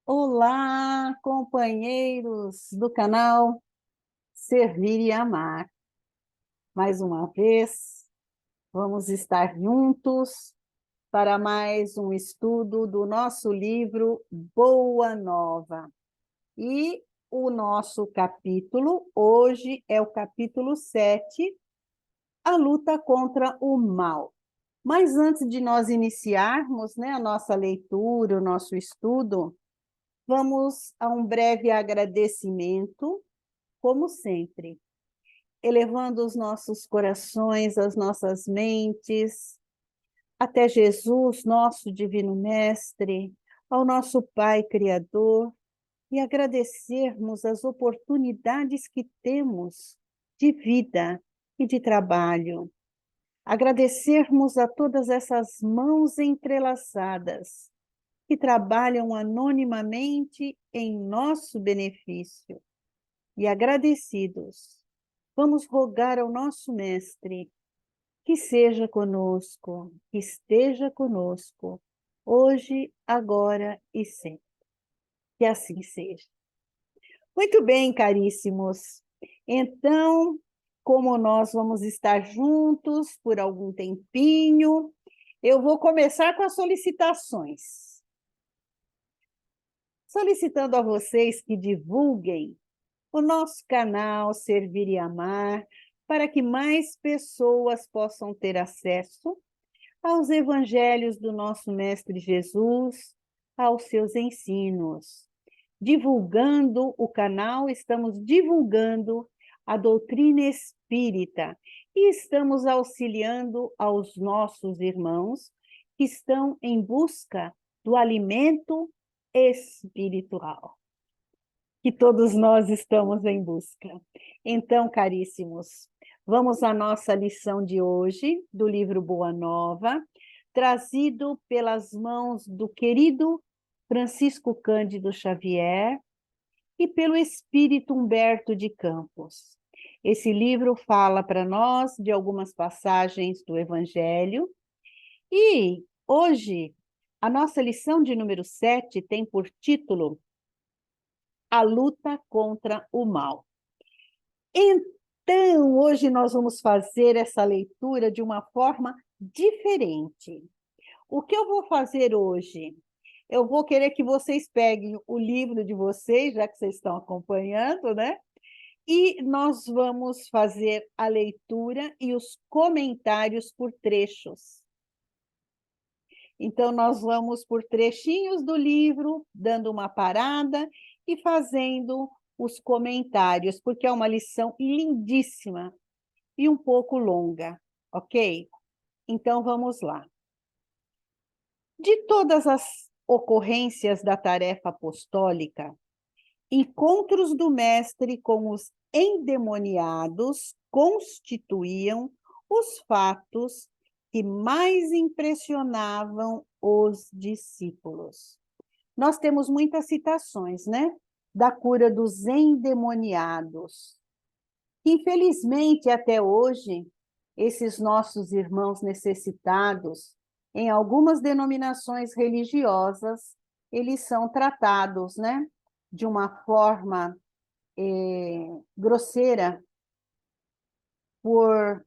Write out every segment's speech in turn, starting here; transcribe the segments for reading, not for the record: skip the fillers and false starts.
Olá, companheiros do canal Servir e Amar. Mais uma vez, vamos estar juntos para mais um estudo do nosso livro Boa Nova. E o nosso capítulo hoje é o capítulo 7, a luta contra o mal. Mas antes de nós iniciarmos, a nossa leitura, o nosso estudo, vamos a um breve agradecimento, como sempre, elevando os nossos corações, as nossas mentes, até Jesus, nosso Divino Mestre, ao nosso Pai Criador, e agradecermos as oportunidades que temos de vida e de trabalho. Agradecermos a todas essas mãos entrelaçadas que trabalham anonimamente em nosso benefício. E agradecidos, vamos rogar ao nosso Mestre que seja conosco, que esteja conosco, hoje, agora e sempre. Que assim seja. Muito bem, caríssimos. Então, como nós vamos estar juntos por algum tempinho, eu vou começar com as solicitações. Solicitando a vocês que divulguem o nosso canal Servir e Amar, para que mais pessoas possam ter acesso aos evangelhos do nosso Mestre Jesus, aos seus ensinos. Divulgando o canal, estamos divulgando a doutrina espírita e estamos auxiliando aos nossos irmãos que estão em busca do alimento espiritual, que todos nós estamos em busca. Então, caríssimos, vamos à nossa lição de hoje, do livro Boa Nova, trazido pelas mãos do querido Francisco Cândido Xavier e pelo espírito Humberto de Campos. Esse livro fala para nós de algumas passagens do Evangelho e hoje a nossa lição de número 7 tem por título A Luta contra o Mal. Então, hoje nós vamos fazer essa leitura de uma forma diferente. O que eu vou fazer hoje? Eu vou querer que vocês peguem o livro de vocês, já que vocês estão acompanhando, né? E nós vamos fazer a leitura e os comentários por trechos. Então, nós vamos por trechinhos do livro, dando uma parada e fazendo os comentários, porque é uma lição lindíssima e um pouco longa, ok? Então, vamos lá. De todas as ocorrências da tarefa apostólica, encontros do mestre com os endemoniados constituíam os fatos que mais impressionavam os discípulos. Nós temos muitas citações, né? Da cura dos endemoniados. Infelizmente, até hoje, esses nossos irmãos necessitados, em algumas denominações religiosas, eles são tratados, né? De uma forma grosseira por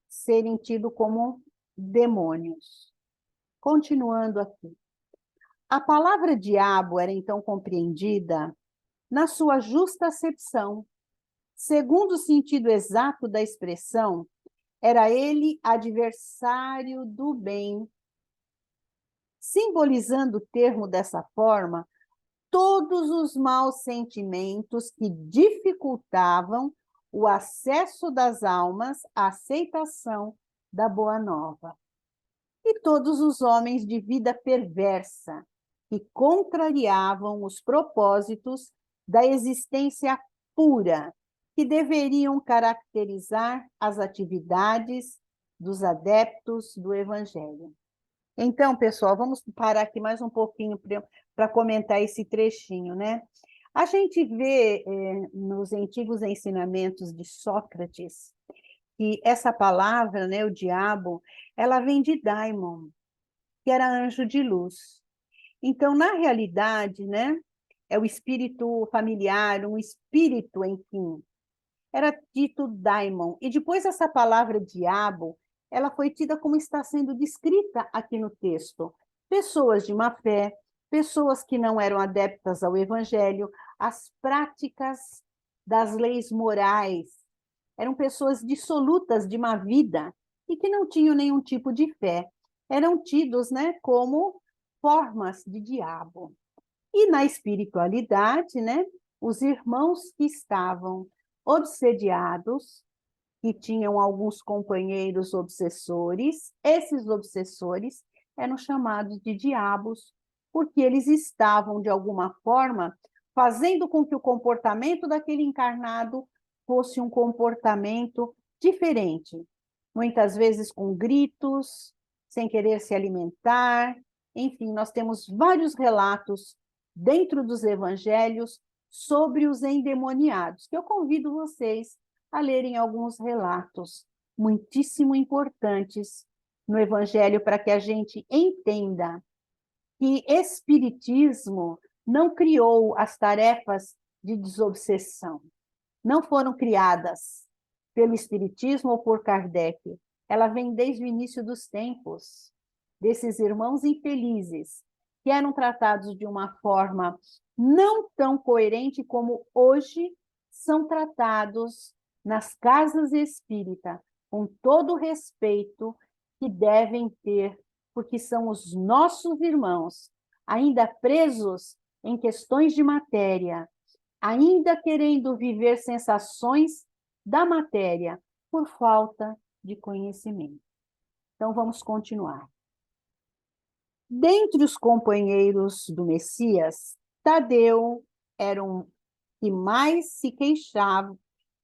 serem tidos como demônios. Continuando aqui. A palavra diabo era então compreendida na sua justa acepção. Segundo o sentido exato da expressão, era ele adversário do bem. Simbolizando o termo dessa forma, todos os maus sentimentos que dificultavam o acesso das almas à aceitação da Boa Nova. E todos os homens de vida perversa, que contrariavam os propósitos da existência pura, que deveriam caracterizar as atividades dos adeptos do Evangelho. Então, pessoal, vamos parar aqui mais um pouquinho para comentar esse trechinho, né? A gente vê nos antigos ensinamentos de Sócrates que essa palavra, né, o diabo, ela vem de daimon, que era anjo de luz. Então, na realidade, né, é o espírito familiar, um espírito, enfim. Era dito daimon. E depois essa palavra diabo, ela foi tida como está sendo descrita aqui no texto. Pessoas de má fé, pessoas que não eram adeptas ao evangelho, às práticas das leis morais. Eram pessoas dissolutas de má vida e que não tinham nenhum tipo de fé. Eram tidos, né, como formas de diabo. E na espiritualidade, né, os irmãos que estavam obsediados, que tinham alguns companheiros obsessores, esses obsessores eram chamados de diabos, porque eles estavam, de alguma forma, fazendo com que o comportamento daquele encarnado fosse um comportamento diferente. Muitas vezes com gritos, sem querer se alimentar. Enfim, nós temos vários relatos dentro dos evangelhos sobre os endemoniados, que eu convido vocês a lerem alguns relatos muitíssimo importantes no evangelho para que a gente entenda que espiritismo não criou as tarefas de desobsessão. Não foram criadas pelo espiritismo ou por Kardec. Ela vem desde o início dos tempos, desses irmãos infelizes, que eram tratados de uma forma não tão coerente como hoje são tratados nas casas espíritas, com todo o respeito que devem ter, porque são os nossos irmãos, ainda presos em questões de matéria, ainda querendo viver sensações da matéria por falta de conhecimento. Então, vamos continuar. Dentre os companheiros do Messias, Tadeu era um que mais se queixava.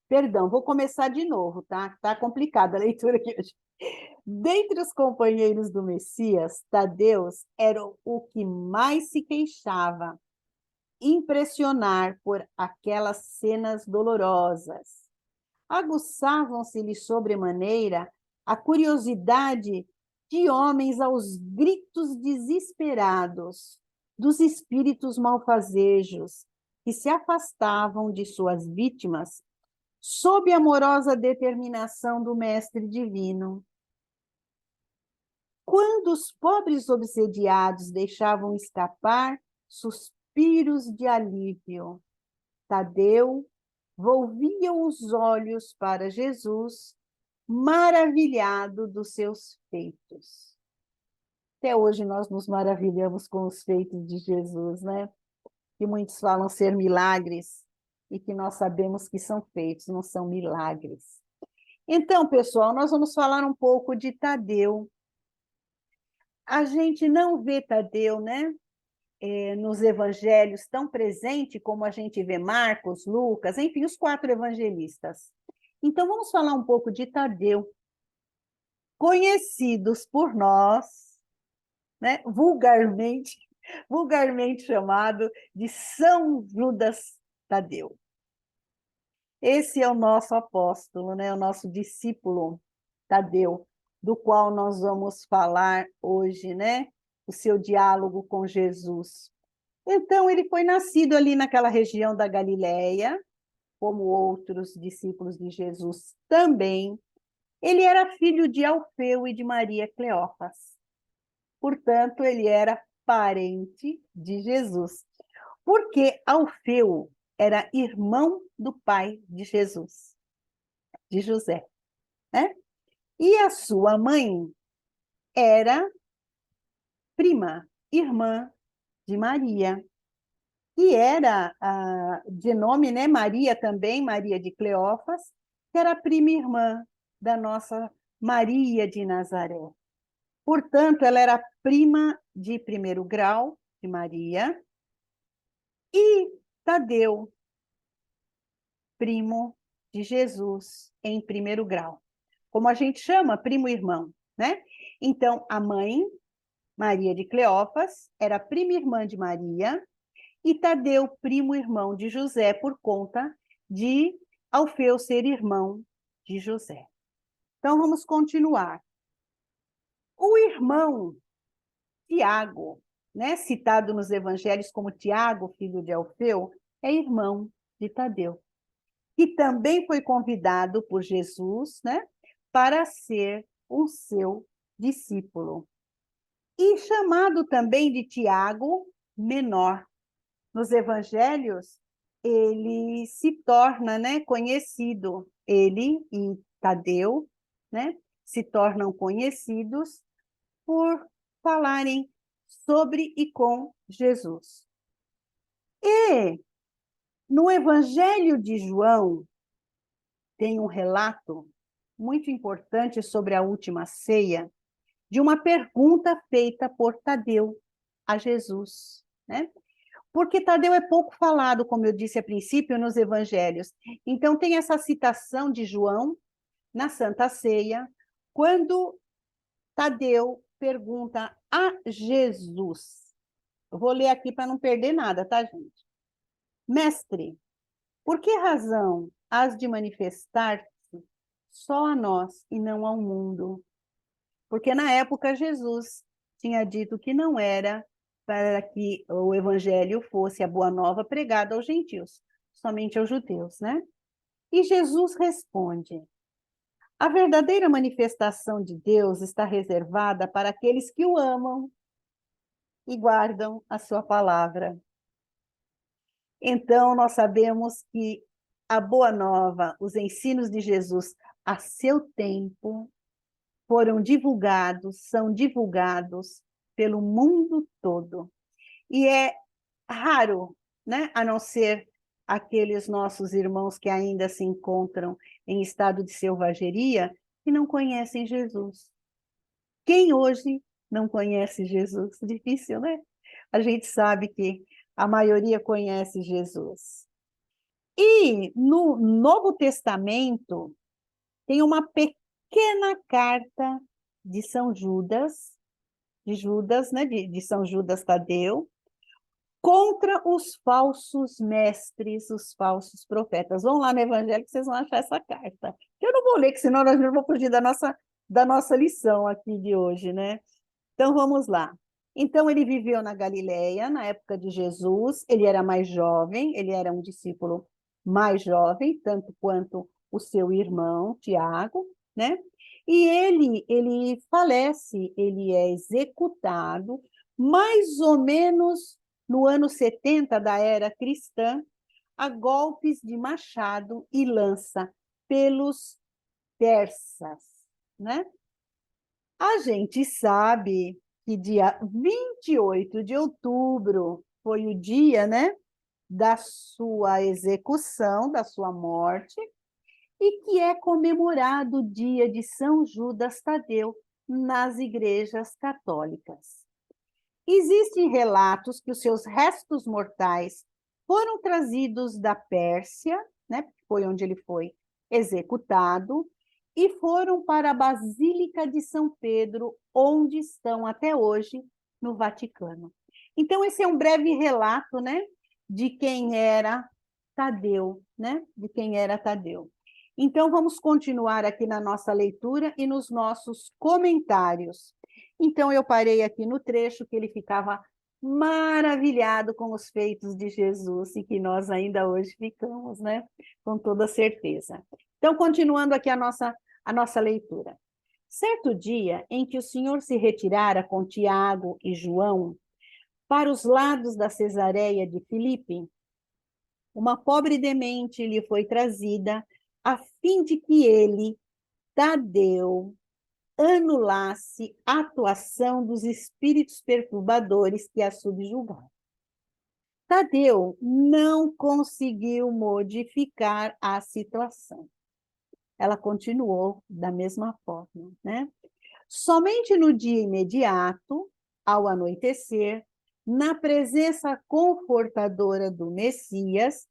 Perdão, vou começar de novo, tá? Tá complicada a leitura aqui hoje. Dentre os companheiros do Messias, Tadeu era o que mais se queixava, impressionar por aquelas cenas dolorosas. Aguçavam-se-lhe sobremaneira a curiosidade de homens aos gritos desesperados dos espíritos malfazejos que se afastavam de suas vítimas sob a amorosa determinação do Mestre Divino. Quando os pobres obsediados deixavam escapar suspiros de alívio, Tadeu volvia os olhos para Jesus, maravilhado dos seus feitos. Até hoje nós nos maravilhamos com os feitos de Jesus, né? Que muitos falam ser milagres e que nós sabemos que são feitos, não são milagres. Então, pessoal, nós vamos falar um pouco de Tadeu. A gente não vê Tadeu, né? Nos evangelhos tão presente como a gente vê Marcos, Lucas, enfim, os 4 evangelistas. Então, vamos falar um pouco de Tadeu, conhecidos por nós, né, vulgarmente chamado de São Judas Tadeu. Esse é o nosso apóstolo, né, o nosso discípulo Tadeu, do qual nós vamos falar hoje, né? O seu diálogo com Jesus. Então, ele foi nascido ali naquela região da Galileia, como outros discípulos de Jesus também. Ele era filho de Alfeu e de Maria Cleófas. Portanto, ele era parente de Jesus. Porque Alfeu era irmão do pai de Jesus, de José, né? E a sua mãe era prima, irmã de Maria, que era de nome, né, Maria também, Maria de Cleófas, que era prima irmã da nossa Maria de Nazaré. Portanto, ela era prima de primeiro grau de Maria e Tadeu, primo de Jesus em primeiro grau. Como a gente chama, primo irmão, né? Então, a mãe, Maria de Cleófas, era prima irmã de Maria, e Tadeu, primo irmão de José, por conta de Alfeu ser irmão de José. Então, vamos continuar. O irmão Tiago né, citado nos evangelhos como Tiago, filho de Alfeu, é irmão de Tadeu, que também foi convidado por Jesus, né, para ser o seu discípulo. E chamado também de Tiago menor. Nos evangelhos, ele se torna, né, conhecido, ele e Tadeu, né, se tornam conhecidos por falarem sobre e com Jesus. E no Evangelho de João, tem um relato muito importante sobre a última ceia, de uma pergunta feita por Tadeu a Jesus, né? Porque Tadeu é pouco falado, como eu disse a princípio, nos evangelhos. Então, tem essa citação de João na Santa Ceia, quando Tadeu pergunta a Jesus. Eu vou ler aqui para não perder nada, tá, gente? Mestre, por que razão has de manifestar-te só a nós e não ao mundo? Porque na época Jesus tinha dito que não era para que o evangelho fosse a boa nova pregada aos gentios, somente aos judeus, né? E Jesus responde: a verdadeira manifestação de Deus está reservada para aqueles que o amam e guardam a sua palavra. Então, nós sabemos que a boa nova, os ensinos de Jesus a seu tempo, foram divulgados, são divulgados pelo mundo todo. E é raro, né, a não ser aqueles nossos irmãos que ainda se encontram em estado de selvageria, que não conhecem Jesus. Quem hoje não conhece Jesus? Difícil, né? A gente sabe que a maioria conhece Jesus. E no Novo Testamento tem uma pequena carta de São Judas, né, de São Judas Tadeu, contra os falsos mestres, os falsos profetas. Vão lá no Evangelho que vocês vão achar essa carta. Eu não vou ler, que senão nós vamos fugir da nossa lição aqui de hoje, né? Então, vamos lá. Então, ele viveu na Galileia, na época de Jesus, ele era mais jovem, ele era um discípulo mais jovem, tanto quanto o seu irmão, Tiago, né? E ele falece, ele é executado, mais ou menos no ano 70 da era cristã, a golpes de machado e lança pelos persas, né? A gente sabe que dia 28 de outubro foi o dia, né, da sua execução, da sua morte, e que é comemorado o dia de São Judas Tadeu nas igrejas católicas. Existem relatos que os seus restos mortais foram trazidos da Pérsia, né, foi onde ele foi executado, e foram para a Basílica de São Pedro, onde estão até hoje, no Vaticano. Então, esse é um breve relato, né, de quem era Tadeu, né, de quem era Tadeu. Então, vamos continuar aqui na nossa leitura e nos nossos comentários. Então, eu parei aqui no trecho que ele ficava maravilhado com os feitos de Jesus e que nós ainda hoje ficamos, né? Com toda certeza. Então, continuando aqui a nossa leitura. Certo dia em que o Senhor se retirara com Tiago e João para os lados da Cesareia de Filipe, uma pobre demente lhe foi trazida a fim de que ele, Tadeu, anulasse a atuação dos espíritos perturbadores que a subjugaram. Tadeu não conseguiu modificar a situação. Ela continuou da mesma forma, né? Somente no dia imediato, ao anoitecer, na presença confortadora do Messias,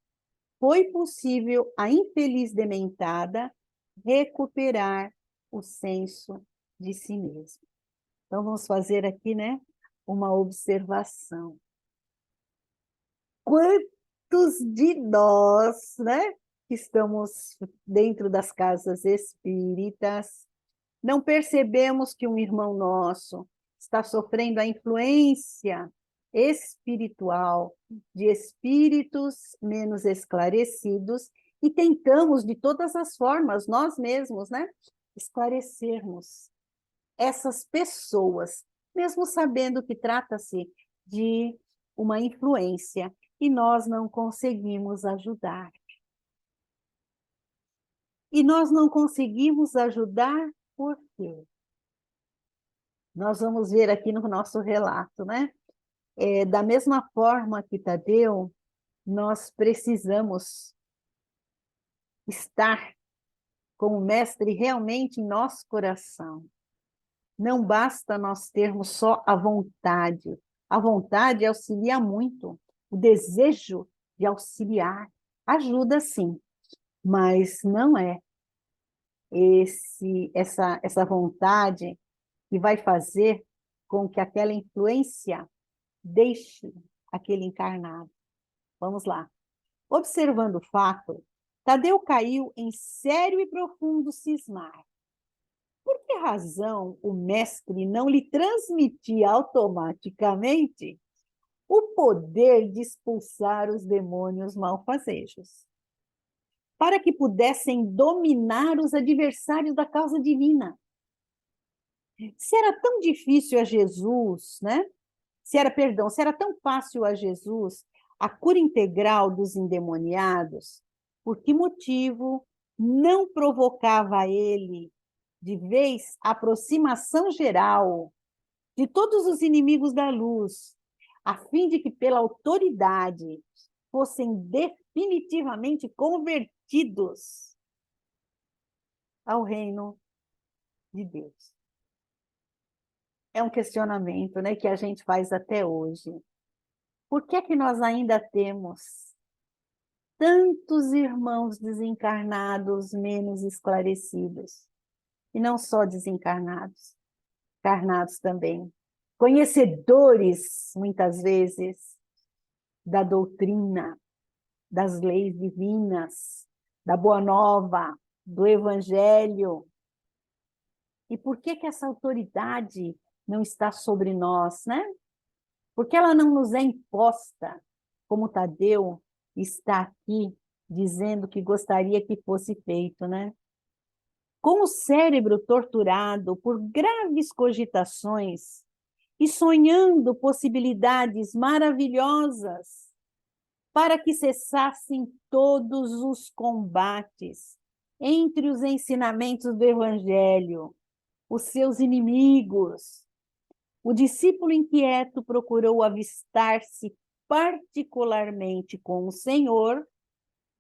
foi possível a infeliz dementada recuperar o senso de si mesma. Então, vamos fazer aqui, né, uma observação. Quantos de nós, né, que estamos dentro das casas espíritas, não percebemos que um irmão nosso está sofrendo a influência espiritual, de espíritos menos esclarecidos, e tentamos, de todas as formas, nós mesmos, né, esclarecermos essas pessoas, mesmo sabendo que trata-se de uma influência, e nós não conseguimos ajudar. E nós não conseguimos ajudar por quê? Nós vamos ver aqui no nosso relato, né? Da mesma forma que Tadeu, nós precisamos estar com o Mestre realmente em nosso coração. Não basta nós termos só a vontade. A vontade auxilia muito. O desejo de auxiliar ajuda sim, mas não é essa vontade que vai fazer com que aquela influência deixe aquele encarnado. Vamos lá. Observando o fato, Tadeu caiu em sério e profundo cismar. Por que razão o mestre não lhe transmitia automaticamente o poder de expulsar os demônios malfazejos, para que pudessem dominar os adversários da causa divina? Se era tão difícil a Jesus, né? Se era tão fácil a Jesus a cura integral dos endemoniados, por que motivo não provocava a ele, de vez, a aproximação geral de todos os inimigos da luz, a fim de que, pela autoridade, fossem definitivamente convertidos ao reino de Deus? É um questionamento, né, que a gente faz até hoje. Por que é que nós ainda temos tantos irmãos desencarnados menos esclarecidos? E não só desencarnados, encarnados também. Conhecedores, muitas vezes, da doutrina, das leis divinas, da Boa Nova, do Evangelho. E por que que essa autoridade não está sobre nós, né? Porque ela não nos é imposta, como Tadeu está aqui dizendo que gostaria que fosse feito, né? Com o cérebro torturado por graves cogitações e sonhando possibilidades maravilhosas para que cessassem todos os combates entre os ensinamentos do Evangelho, os seus inimigos, o discípulo inquieto procurou avistar-se particularmente com o Senhor,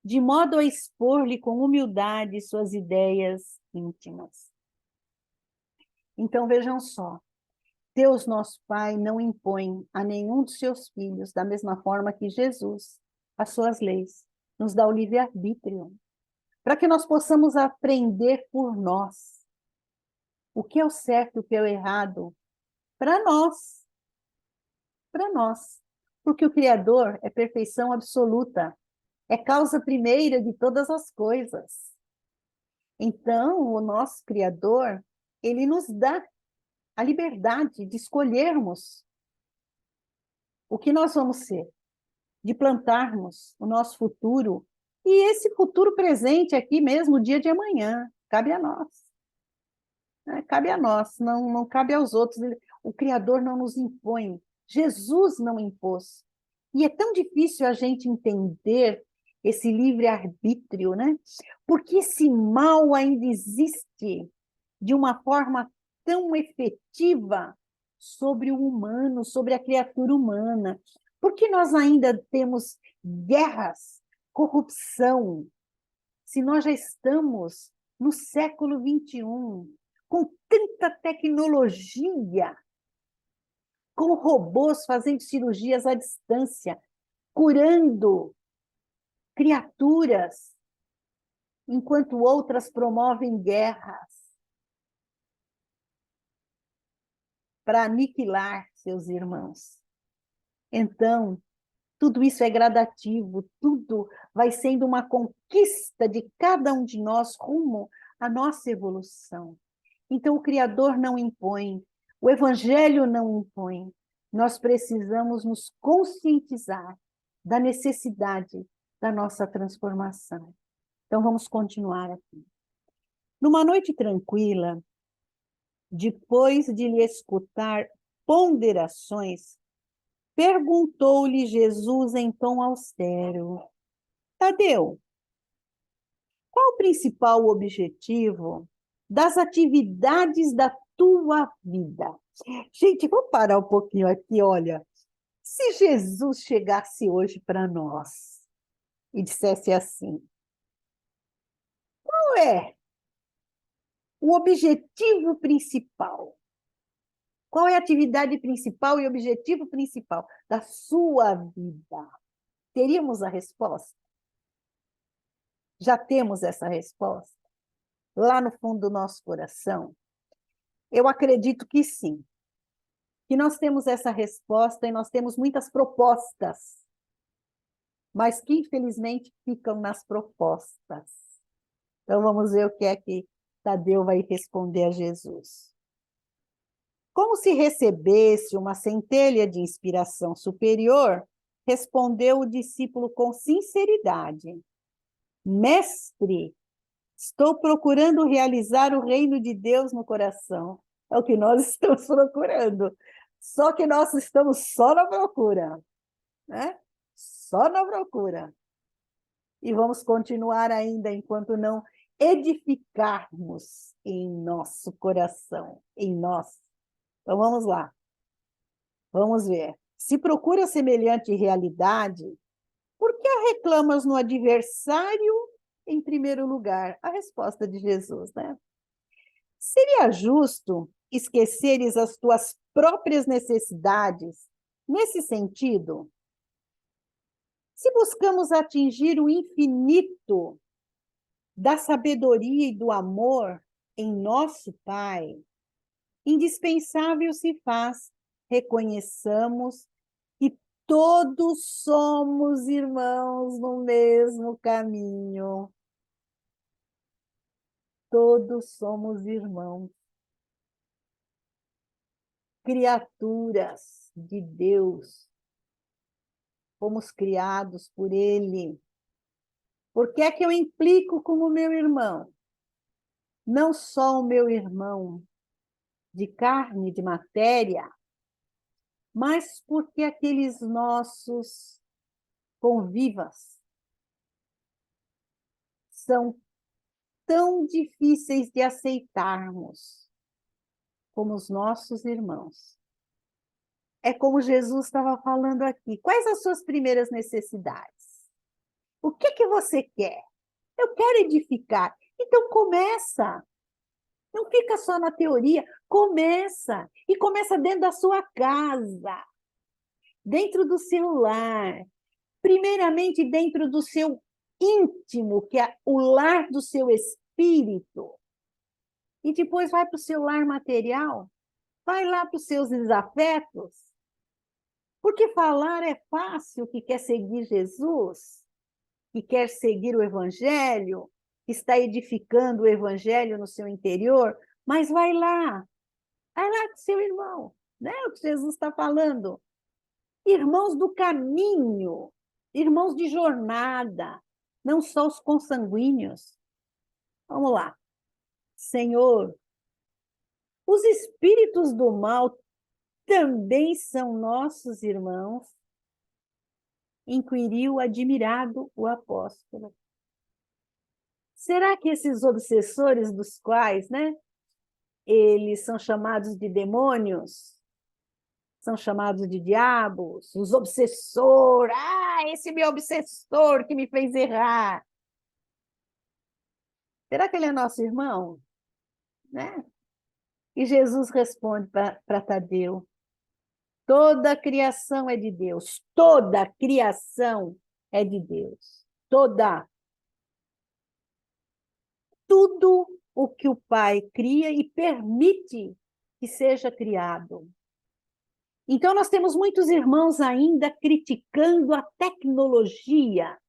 de modo a expor-lhe com humildade suas ideias íntimas. Então, vejam só, Deus nosso Pai não impõe a nenhum dos seus filhos, da mesma forma que Jesus, as suas leis, nos dá o livre-arbítrio, para que nós possamos aprender por nós o que é o certo e o que é o errado, para nós, porque o Criador é perfeição absoluta, é causa primeira de todas as coisas. Então, o nosso Criador, ele nos dá a liberdade de escolhermos o que nós vamos ser, de plantarmos o nosso futuro, e esse futuro presente aqui mesmo, o dia de amanhã, cabe a nós. Né? Cabe a nós, não cabe aos outros. O Criador não nos impõe, Jesus não impôs. E é tão difícil a gente entender esse livre-arbítrio, né? Porque esse mal ainda existe de uma forma tão efetiva sobre o humano, sobre a criatura humana. Porque nós ainda temos guerras, corrupção, se nós já estamos no século XXI, com tanta tecnologia, com robôs fazendo cirurgias à distância, curando criaturas, enquanto outras promovem guerras para aniquilar seus irmãos. Então, tudo isso é gradativo, tudo vai sendo uma conquista de cada um de nós rumo à nossa evolução. Então, o Criador não impõe, o Evangelho não impõe, nós precisamos nos conscientizar da necessidade da nossa transformação. Então, vamos continuar aqui. Numa noite tranquila, depois de lhe escutar ponderações, perguntou-lhe Jesus em tom austero: Tadeu, qual o principal objetivo das atividades da tua vida? Gente, vou parar um pouquinho aqui, olha. Se Jesus chegasse hoje para nós e dissesse assim: qual é o objetivo principal? Qual é a atividade principal e objetivo principal da sua vida? Teríamos a resposta? Já temos essa resposta? Lá no fundo do nosso coração? Eu acredito que sim. Que nós temos essa resposta e nós temos muitas propostas, mas que infelizmente ficam nas propostas. Então vamos ver o que é que Tadeu vai responder a Jesus. Como se recebesse uma centelha de inspiração superior, respondeu o discípulo com sinceridade: Mestre, estou procurando realizar o reino de Deus no coração. É o que nós estamos procurando. Só que nós estamos só na procura, né? Só na procura. E vamos continuar ainda enquanto não edificarmos em nosso coração, em nós. Então vamos lá. Vamos ver. Se procura semelhante realidade, por que a reclamas no adversário em primeiro lugar? A resposta de Jesus, né? Seria justo esqueceres as tuas próprias necessidades nesse sentido? Se buscamos atingir o infinito da sabedoria e do amor em nosso Pai, indispensável se faz reconheçamos que todos somos irmãos no mesmo caminho. Todos somos irmãos, criaturas de Deus. Fomos criados por Ele. Por que é que eu implico com o meu irmão? Não só o meu irmão de carne, de matéria, mas porque aqueles nossos convivas são tão difíceis de aceitarmos como os nossos irmãos. É como Jesus estava falando aqui. Quais as suas primeiras necessidades? O que que você quer? Eu quero edificar. Então começa. Não fica só na teoria. Começa. E começa dentro da sua casa. Dentro do seu lar. Primeiramente dentro do seu íntimo, que é o lar do seu espírito. E depois vai para o seu lar material. Vai lá para os seus desafetos. Porque falar é fácil, que quer seguir Jesus, que quer seguir o Evangelho, que está edificando o Evangelho no seu interior, mas vai lá com seu irmão, né? O que Jesus está falando. Irmãos do caminho, irmãos de jornada, não só os consanguíneos. Vamos lá. Senhor, os espíritos do mal também são nossos irmãos? Inquiriu admirado o apóstolo. Será que esses obsessores dos quais, né, eles são chamados de demônios, são chamados de diabos, os obsessores, esse meu obsessor que me fez errar. Será que ele é nosso irmão? Né? E Jesus responde para Tadeu: toda a criação é de Deus, toda a criação é de Deus, toda. Tudo o que o Pai cria e permite que seja criado. Então, nós temos muitos irmãos ainda criticando a tecnologia.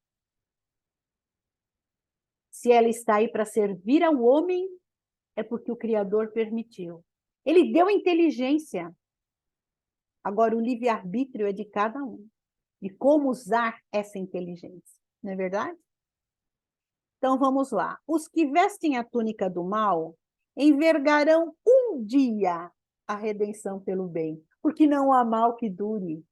Se ela está aí para servir ao homem, é porque o Criador permitiu. Ele deu inteligência. Agora, o livre-arbítrio é de cada um. E como usar essa inteligência, não é verdade? Então, vamos lá. Os que vestem a túnica do mal envergarão um dia a redenção pelo bem, porque não há mal que dure.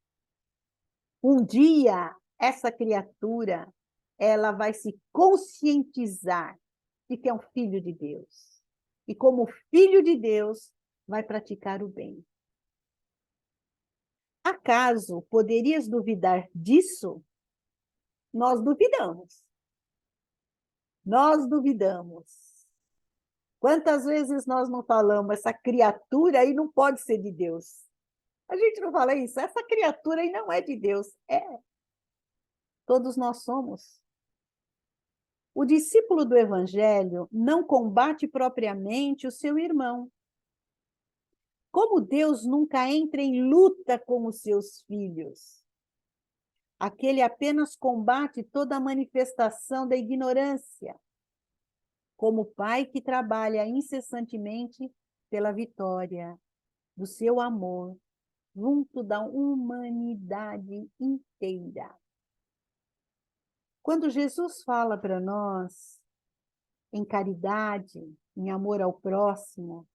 Um dia, essa criatura, ela vai se conscientizar de que é um filho de Deus. E como filho de Deus, vai praticar o bem. Acaso poderias duvidar disso? Nós duvidamos. Nós duvidamos. Quantas vezes nós não falamos, essa criatura aí não pode ser de Deus? A gente não fala isso, essa criatura aí não é de Deus. É, todos nós somos. O discípulo do Evangelho não combate propriamente o seu irmão. Como Deus nunca entra em luta com os seus filhos, aquele apenas combate toda a manifestação da ignorância, como pai que trabalha incessantemente pela vitória do seu amor junto da humanidade inteira. Quando Jesus fala para nós em caridade, em amor ao próximo,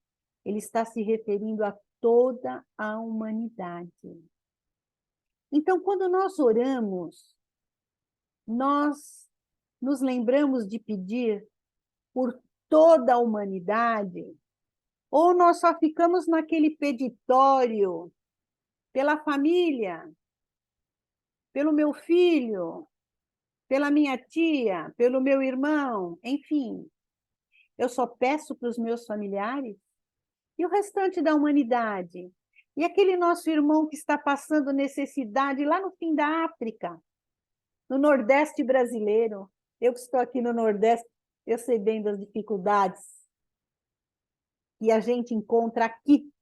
ele está se referindo a toda a humanidade. Então, quando nós oramos, nós nos lembramos de pedir por toda a humanidade, ou nós só ficamos naquele peditório pela família, pelo meu filho, pela minha tia, pelo meu irmão, enfim. Eu só peço para os meus familiares e o restante da humanidade. E aquele nosso irmão que está passando necessidade lá no fim da África, no Nordeste brasileiro. Eu que estou aqui no Nordeste, eu sei bem das dificuldades que a gente encontra aqui.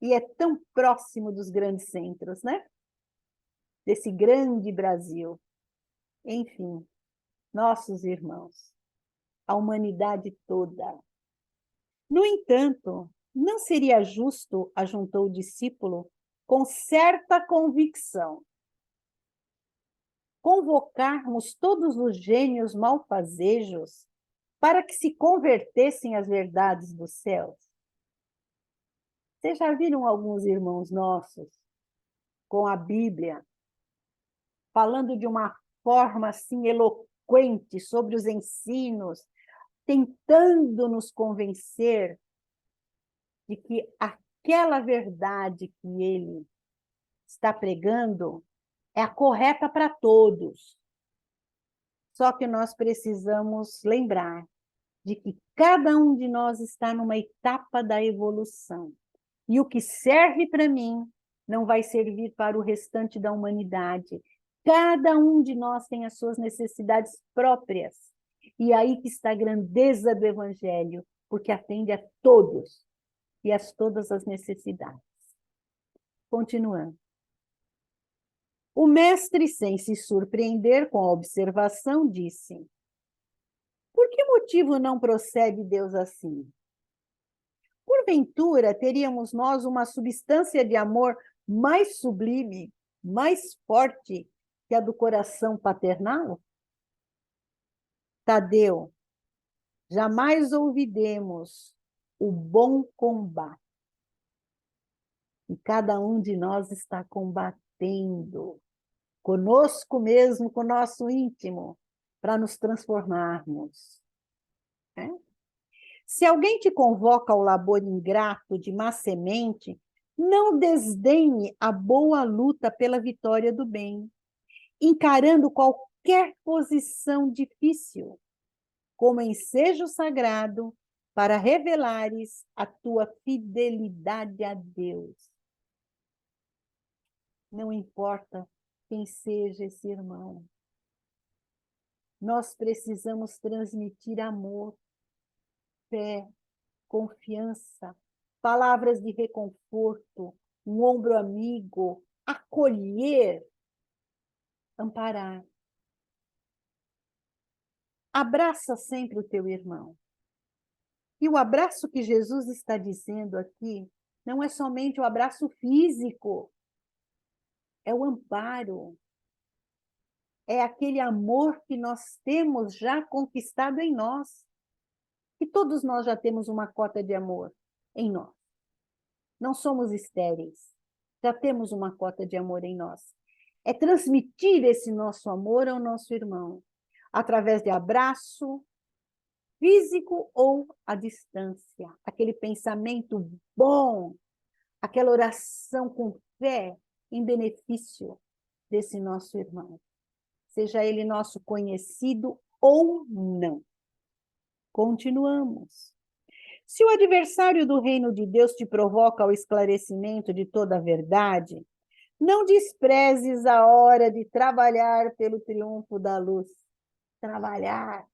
E é tão próximo dos grandes centros, né? Desse grande Brasil. Enfim, nossos irmãos, a humanidade toda. No entanto, não seria justo, ajuntou o discípulo, com certa convicção, convocarmos todos os gênios malfazejos para que se convertessem às verdades dos céus? Vocês já viram alguns irmãos nossos com a Bíblia falando de uma forma assim eloquente sobre os ensinos, tentando nos convencer de que aquela verdade que ele está pregando é a correta para todos. Só que nós precisamos lembrar de que cada um de nós está numa etapa da evolução. E o que serve para mim não vai servir para o restante da humanidade. Cada um de nós tem as suas necessidades próprias. E aí que está a grandeza do Evangelho, porque atende a todos e a todas as necessidades. Continuando. O mestre, sem se surpreender com a observação, disse: por que motivo não procede Deus assim? Porventura, teríamos nós uma substância de amor mais sublime, mais forte que a do coração paternal? Tadeu, jamais ouvidemos o bom combate. E cada um de nós está combatendo conosco mesmo, com o nosso íntimo, para nos transformarmos. Né? Se alguém te convoca ao labor ingrato de má semente, não desdenhe a boa luta pela vitória do bem, encarando qualquer posição difícil, como ensejo sagrado para revelares a tua fidelidade a Deus. Não importa quem seja esse irmão, nós precisamos transmitir amor, fé, confiança, palavras de reconforto, um ombro amigo, acolher, amparar. Abraça sempre o teu irmão. E o abraço que Jesus está dizendo aqui Não é somente o abraço físico, é o amparo, é aquele amor que nós temos já conquistado em nós. E todos nós já temos uma cota de amor em nós. Não somos estéreis, já temos uma cota de amor em nós. É transmitir esse nosso amor ao nosso irmão, através de abraço físico ou à distância, aquele pensamento bom, aquela oração com fé em benefício desse nosso irmão, seja ele nosso conhecido ou não. Continuamos. Se o adversário do reino de Deus te provoca ao esclarecimento de toda a verdade, não desprezes a hora de trabalhar pelo triunfo da luz. Trabalhar,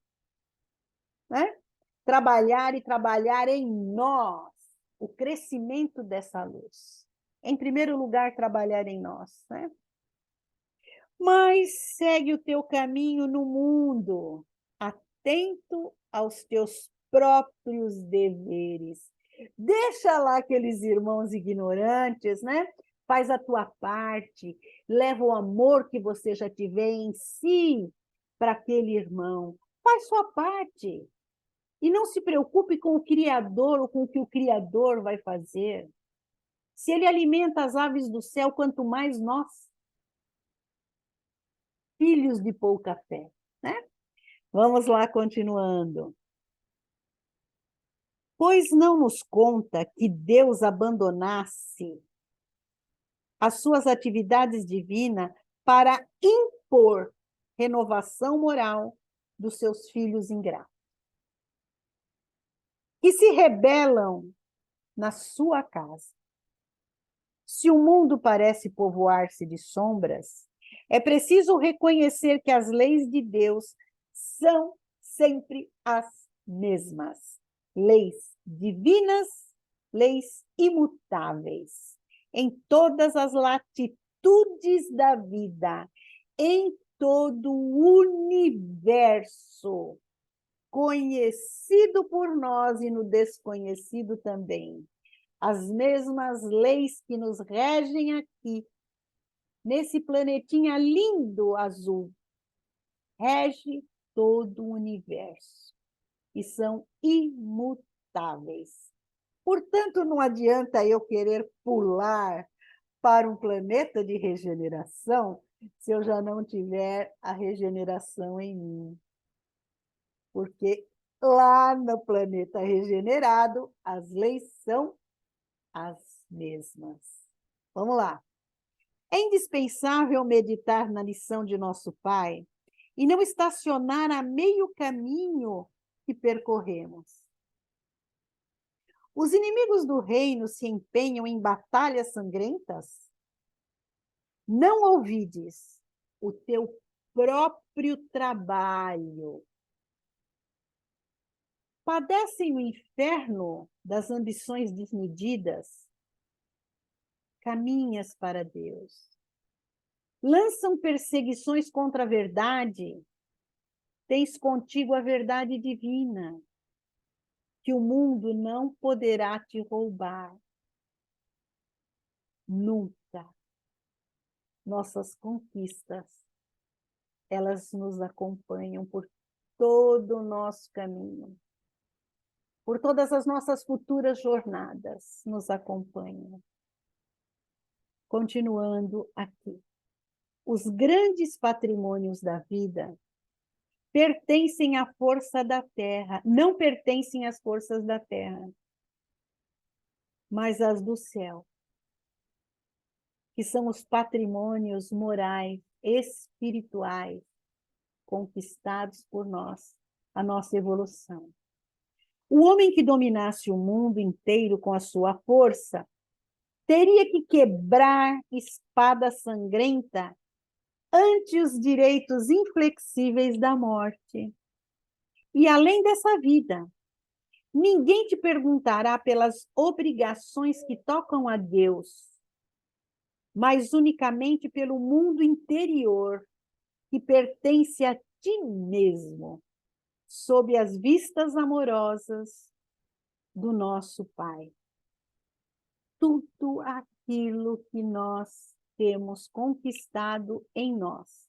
né? Trabalhar e trabalhar em nós o crescimento dessa luz. Em primeiro lugar, trabalhar em nós, né? Mas segue o teu caminho no mundo, atento aos teus próprios deveres. Deixa lá aqueles irmãos ignorantes, né? Faz a tua parte, leva o amor que você já tiver em si para aquele irmão. Faz sua parte. E não se preocupe com o Criador ou com o que o Criador vai fazer. Se ele alimenta as aves do céu, quanto mais nós, filhos de pouca fé, né? Vamos lá, continuando. Pois não nos conta que Deus abandonasse as suas atividades divinas para impor renovação moral dos seus filhos ingratos, que se rebelam na sua casa. Se o mundo parece povoar-se de sombras, é preciso reconhecer que as leis de Deus são sempre as mesmas. Leis divinas, leis imutáveis, em todas as latitudes da vida, em todo o universo, conhecido por nós e no desconhecido também. As mesmas leis que nos regem aqui, nesse planetinha lindo azul, rege todo o universo e são imutáveis. Portanto, não adianta eu querer pular para um planeta de regeneração se eu já não tiver a regeneração em mim. Porque lá no planeta regenerado, as leis são as mesmas. Vamos lá. É indispensável meditar na lição de nosso Pai e não estacionar a meio caminho que percorremos. Os inimigos do reino se empenham em batalhas sangrentas? Não ouvides o teu próprio trabalho. Padecem o inferno das ambições desmedidas? Caminhas para Deus. Lançam perseguições contra a verdade? Tens contigo a verdade divina, que o mundo não poderá te roubar. Nunca. Nossas conquistas, elas nos acompanham por todo o nosso caminho. Por todas as nossas futuras jornadas, nos acompanham. Continuando aqui. Os grandes patrimônios da vida pertencem à força da terra, não pertencem às forças da terra, mas às do céu, que são os patrimônios morais, espirituais, conquistados por nós, a nossa evolução. O homem que dominasse o mundo inteiro com a sua força teria que quebrar espada sangrenta ante os direitos inflexíveis da morte. E além dessa vida, ninguém te perguntará pelas obrigações que tocam a Deus, mas unicamente pelo mundo interior que pertence a ti mesmo, sob as vistas amorosas do nosso Pai. tudo aquilo que nós temos conquistado em nós.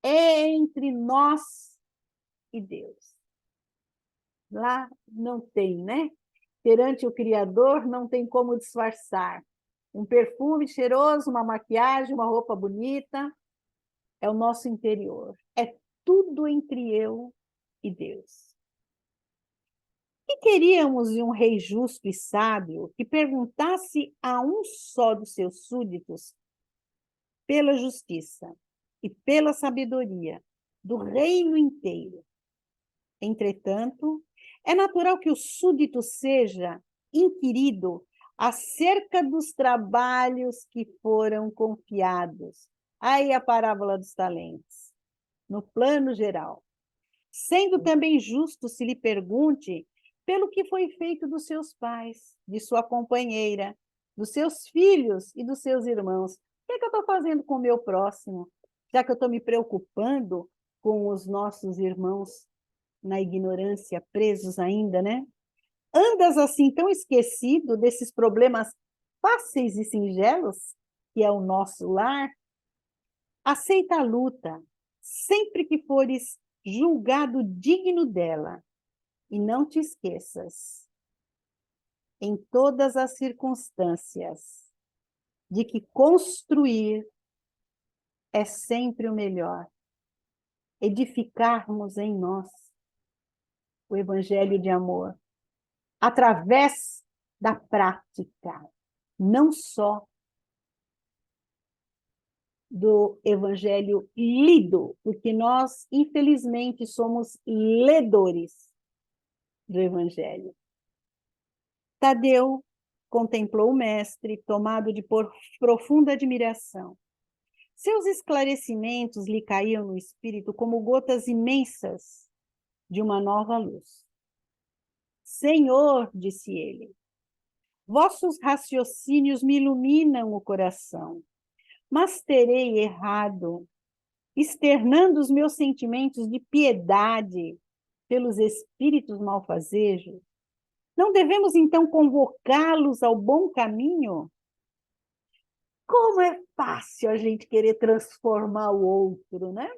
É entre nós e Deus. Lá não tem, né? Perante o Criador não tem como disfarçar. Um perfume cheiroso, uma maquiagem, uma roupa bonita, é o nosso interior. É tudo entre eu e Deus. E queríamos de um rei justo e sábio que perguntasse a um só dos seus súditos pela justiça e pela sabedoria do reino inteiro. Entretanto, é natural que o súdito seja inquirido acerca dos trabalhos que foram confiados. Aí a parábola dos talentos, no plano geral. Sendo também justo se lhe pergunte pelo que foi feito dos seus pais, de sua companheira, dos seus filhos e dos seus irmãos. O que é que eu estou fazendo com o meu próximo? Já que eu estou me preocupando com os nossos irmãos na ignorância, presos ainda, né? Andas assim tão esquecido desses problemas fáceis e singelos, que é o nosso lar? Aceita a luta, sempre que fores julgado digno dela. E não te esqueças, em todas as circunstâncias, de que construir é sempre o melhor. Edificarmos em nós o evangelho de amor, através da prática, não só do evangelho lido, porque nós, infelizmente, somos ledores do evangelho. Tadeu contemplou o mestre, tomado de profunda admiração. Seus esclarecimentos lhe caíam no espírito como gotas imensas de uma nova luz. Senhor, disse ele, vossos raciocínios me iluminam o coração, mas terei errado, externando os meus sentimentos de piedade pelos espíritos malfazejos? Não devemos, então, convocá-los ao bom caminho? Como é fácil a gente querer transformar o outro, né?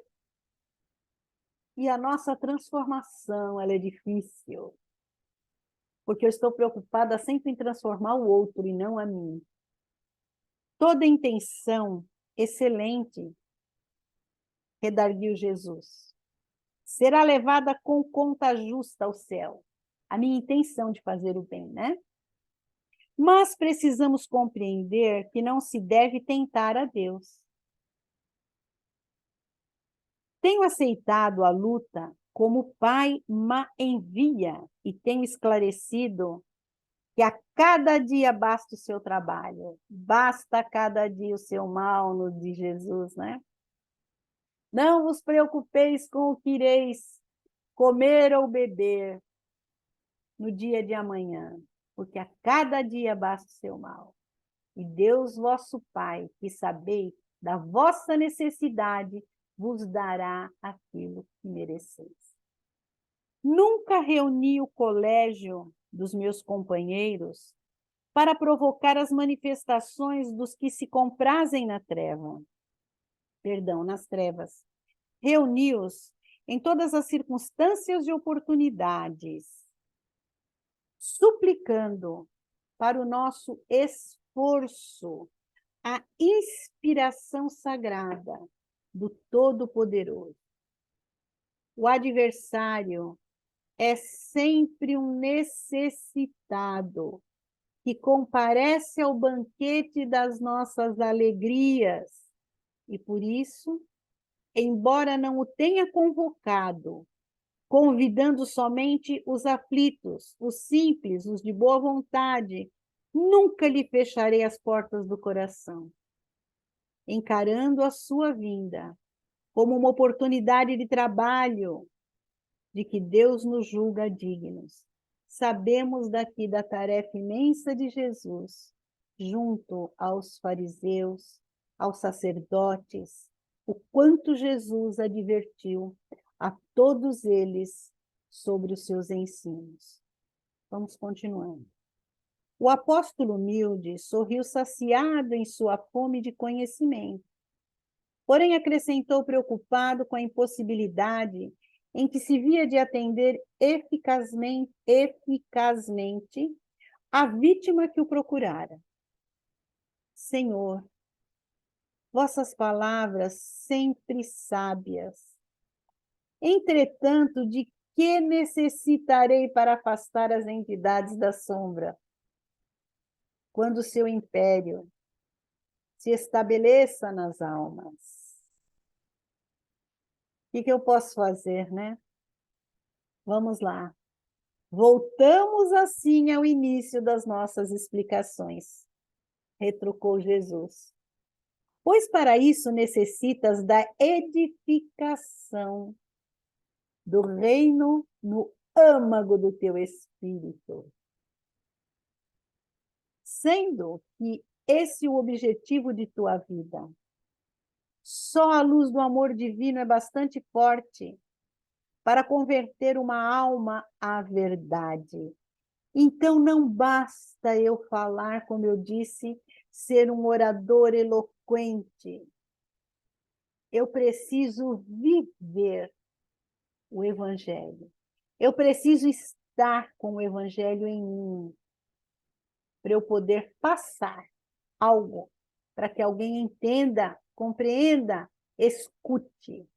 E a nossa transformação, ela é difícil, porque eu estou preocupada sempre em transformar o outro e não a mim. Toda intenção excelente, redarguiu Jesus, será levada com conta justa ao céu. A minha intenção de fazer o bem, né? Mas precisamos compreender que não se deve tentar a Deus. Tenho aceitado a luta como o Pai ma envia e tenho esclarecido que a cada dia basta o seu trabalho, basta a cada dia o seu mal, no de Jesus, né? Não vos preocupeis com o que ireis comer ou beber no dia de amanhã, porque a cada dia basta o seu mal. E Deus, vosso Pai, que sabeis da vossa necessidade, vos dará aquilo que mereceis. Nunca reuni o colégio dos meus companheiros para provocar as manifestações dos que se comprazem na treva. Perdão, nas trevas. Reuni-os em todas as circunstâncias e oportunidades, suplicando para o nosso esforço a inspiração sagrada do Todo-Poderoso. O adversário é sempre um necessitado que comparece ao banquete das nossas alegrias e, por isso, embora não o tenha convocado, convidando somente os aflitos, os simples, os de boa vontade, nunca lhe fecharei as portas do coração. Encarando a sua vinda como uma oportunidade de trabalho, de que Deus nos julga dignos. Sabemos daqui da tarefa imensa de Jesus, junto aos fariseus, aos sacerdotes, o quanto Jesus advertiu a todos eles sobre os seus ensinos. Vamos continuando. O apóstolo humilde sorriu saciado em sua fome de conhecimento, porém acrescentou preocupado com a impossibilidade em que se via de atender eficazmente a vítima que o procurara. Senhor, vossas palavras sempre sábias. Entretanto, de que necessitarei para afastar as entidades da sombra? Quando o seu império se estabeleça nas almas. O que eu posso fazer, né? Vamos lá. Voltamos assim ao início das nossas explicações, retrucou Jesus. Pois para isso necessitas da edificação do reino no âmago do teu espírito. Sendo que esse é o objetivo de tua vida. Só a luz do amor divino é bastante forte para converter uma alma à verdade. Então não basta eu falar, como eu disse, ser um orador eloquente. Eu preciso viver o Evangelho. Eu preciso estar com o Evangelho em mim, para eu poder passar algo, para que alguém entenda, compreenda, escute.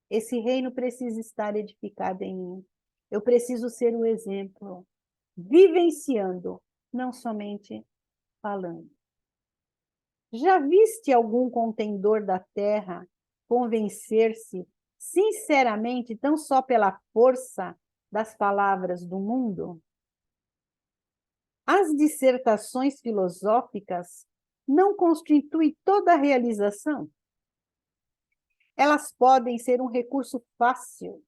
Esse reino precisa estar edificado em mim. Eu preciso ser o exemplo, vivenciando, não somente falando. Já viste algum contendor da terra convencer-se sinceramente, tão só pela força das palavras do mundo? As dissertações filosóficas não constituem toda a realização. Elas podem ser um recurso fácil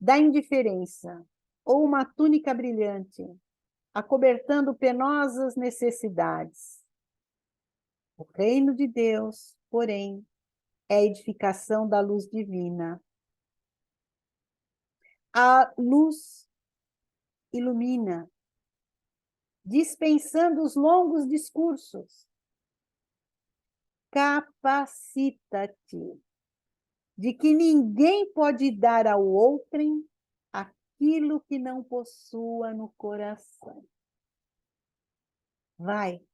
da indiferença ou uma túnica brilhante, acobertando penosas necessidades. O reino de Deus, porém, é a edificação da luz divina. A luz ilumina, dispensando os longos discursos. Capacita-te de que ninguém pode dar ao outrem aquilo que não possua no coração. Vai,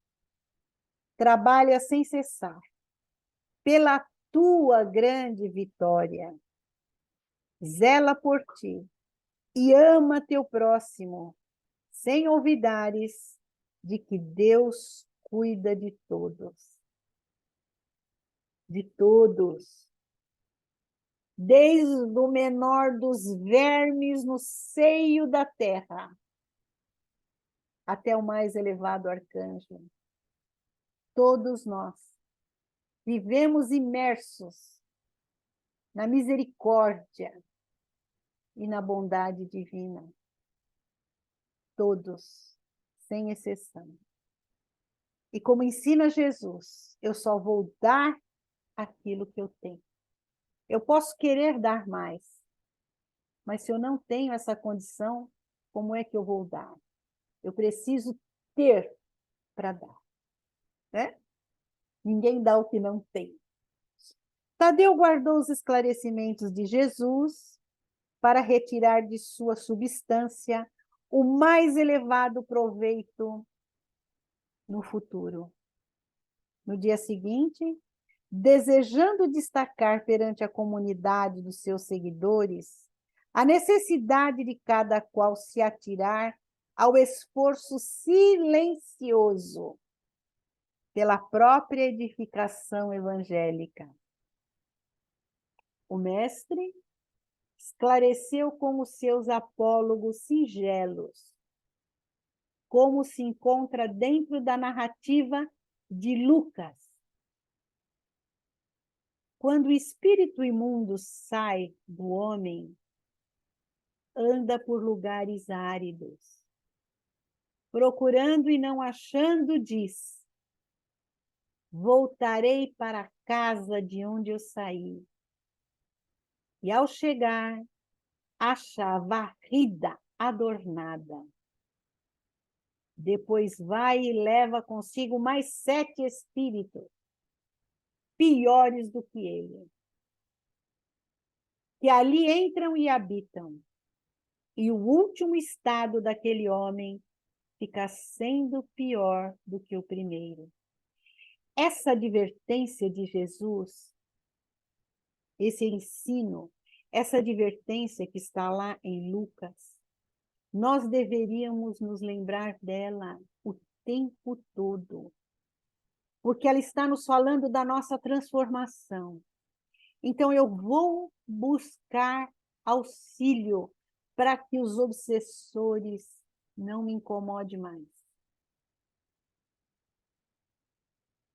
trabalha sem cessar pela tua grande vitória. Zela por ti e ama teu próximo, sem olvidares de que Deus cuida de todos. De todos. Desde o menor dos vermes no seio da terra, até o mais elevado arcanjo. Todos nós vivemos imersos na misericórdia e na bondade divina. Todos, sem exceção. E como ensina Jesus, eu só vou dar aquilo que eu tenho. Eu posso querer dar mais, mas se eu não tenho essa condição, como é que eu vou dar? Eu preciso ter para dar, né? Ninguém dá o que não tem. Tadeu guardou os esclarecimentos de Jesus para retirar de sua substância o mais elevado proveito no futuro. No dia seguinte, desejando destacar perante a comunidade dos seus seguidores a necessidade de cada qual se atirar ao esforço silencioso pela própria edificação evangélica. O mestre esclareceu com os seus apólogos singelos como se encontra dentro da narrativa de Lucas. Quando o espírito imundo sai do homem, anda por lugares áridos, procurando e não achando, diz: voltarei para a casa de onde eu saí. E ao chegar, acha varrida, adornada. depois vai e leva consigo mais 7 espíritos, piores do que ele, que ali entram e habitam. E o último estado daquele homem fica sendo pior do que o primeiro. Essa advertência de Jesus, esse ensino, essa advertência que está lá em Lucas, nós deveríamos nos lembrar dela o tempo todo, porque ela está nos falando da nossa transformação. Então, eu vou buscar auxílio para que os obsessores não me incomodem mais.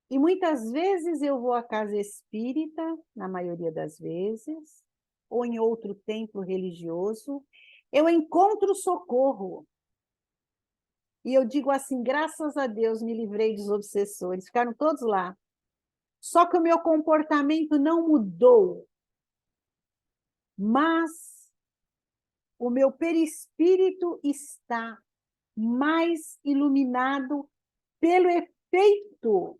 E muitas vezes eu vou à casa espírita, na maioria das vezes, ou em outro templo religioso, eu encontro socorro. E eu digo assim, graças a Deus me livrei dos obsessores, ficaram todos lá. Só que o meu comportamento não mudou, mas o meu perispírito está mais iluminado pelo efeito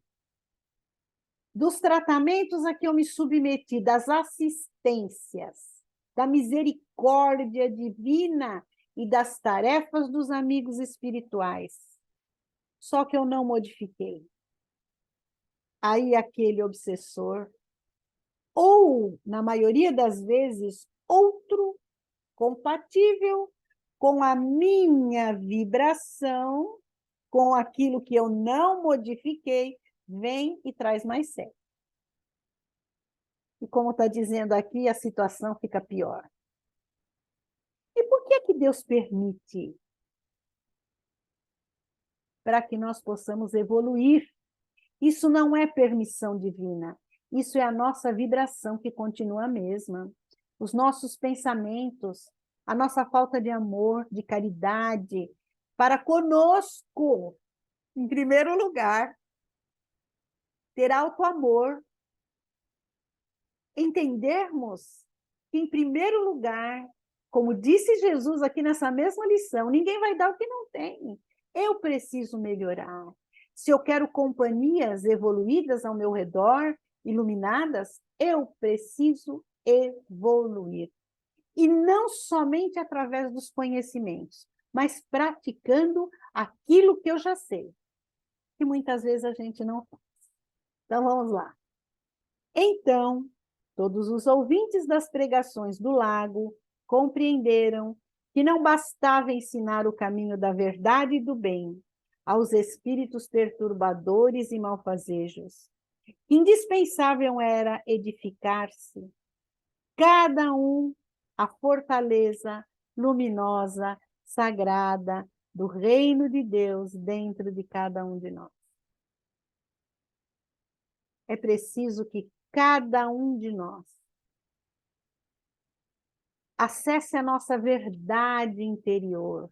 dos tratamentos a que eu me submeti, das assistências, da misericórdia divina e das tarefas dos amigos espirituais. Só que eu não modifiquei. Aí aquele obsessor, ou, na maioria das vezes, outro compatível com a minha vibração, com aquilo que eu não modifiquei, vem e traz mais 7. E como está dizendo aqui, a situação fica pior. E por que Deus permite? Para que nós possamos evoluir. Isso não é permissão divina. Isso é a nossa vibração que continua a mesma. Os nossos pensamentos, a nossa falta de amor, de caridade, para conosco, em primeiro lugar, ter alto amor, entendermos que, em primeiro lugar, como disse Jesus aqui nessa mesma lição, ninguém vai dar o que não tem. Eu preciso melhorar. Se eu quero companhias evoluídas ao meu redor, iluminadas, eu preciso evoluir. E não somente através dos conhecimentos, mas praticando aquilo que eu já sei, que muitas vezes a gente não faz. Então, vamos lá. Então, todos os ouvintes das pregações do lago compreenderam que não bastava ensinar o caminho da verdade e do bem aos espíritos perturbadores e malfazejos. Indispensável era edificar-se, cada um, a fortaleza luminosa, sagrada do reino de Deus dentro de cada um de nós. É preciso que cada um de nós acesse a nossa verdade interior,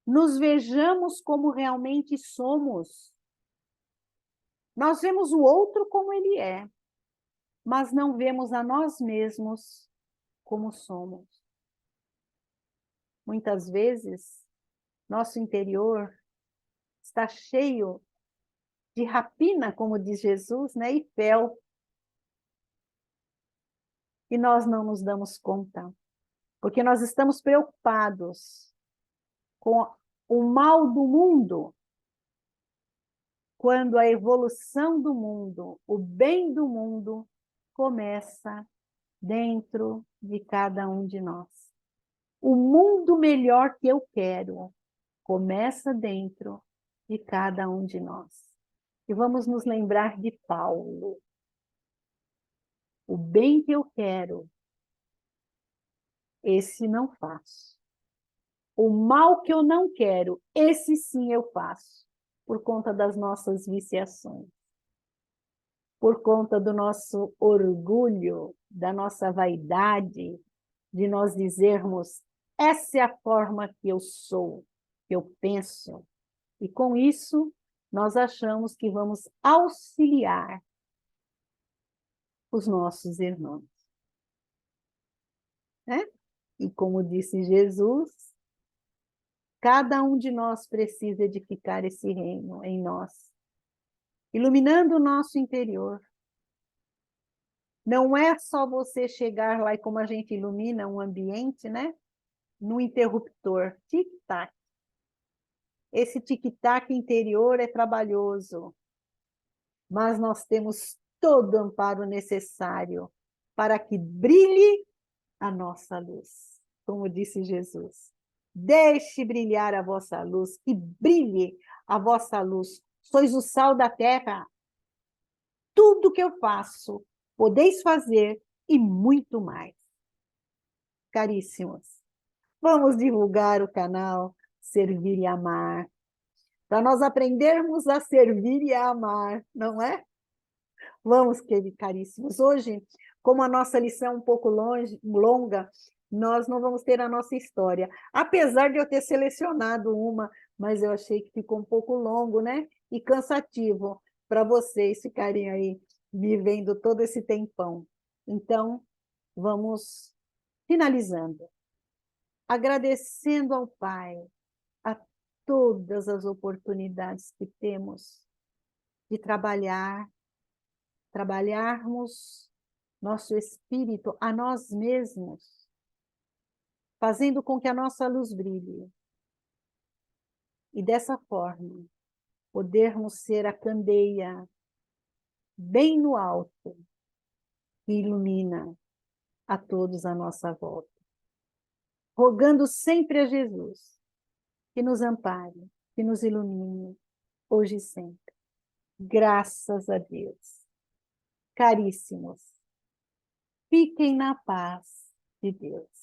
nos vejamos como realmente somos. Nós vemos o outro como ele é, mas não vemos a nós mesmos como somos. Muitas vezes, nosso interior está cheio de rapina, como diz Jesus, né? E fel. E nós não nos damos conta, porque nós estamos preocupados com o mal do mundo, quando a evolução do mundo, o bem do mundo, começa dentro de cada um de nós. O mundo melhor que eu quero começa dentro de cada um de nós. E vamos nos lembrar de Paulo. O bem que eu quero, esse não faço. O mal que eu não quero, esse sim eu faço, por conta das nossas viciações, por conta do nosso orgulho, da nossa vaidade, de nós dizermos, essa é a forma que eu sou, que eu penso. E com isso, nós achamos que vamos auxiliar os nossos irmãos. Né? E como disse Jesus, Cada um de nós precisa edificar esse reino em nós, iluminando o nosso interior. Não é só você chegar lá e como a gente ilumina um ambiente, né? No interruptor, tic-tac. Esse tic-tac interior é trabalhoso, mas nós temos todo o amparo necessário para que brilhe a nossa luz, como disse Jesus. Deixe brilhar a vossa luz, que brilhe a vossa luz. Sois o sal da terra. Tudo que eu faço, podeis fazer e muito mais. Caríssimos, vamos divulgar o canal Servir e Amar, para nós aprendermos a servir e a amar, não é? Vamos, caríssimos. Hoje, como a nossa lição é um pouco longa, nós não vamos ter a nossa história. Apesar de eu ter selecionado uma, mas eu achei que ficou um pouco longo, né? E cansativo para vocês ficarem aí vivendo todo esse tempão. Então, vamos finalizando. Agradecendo ao Pai a todas as oportunidades que temos de trabalharmos nosso espírito a nós mesmos, fazendo com que a nossa luz brilhe. E dessa forma, podermos ser a candeia bem no alto que ilumina a todos à nossa volta. Rogando sempre a Jesus que nos ampare, que nos ilumine, hoje e sempre. Graças a Deus. Caríssimos, fiquem na paz de Deus.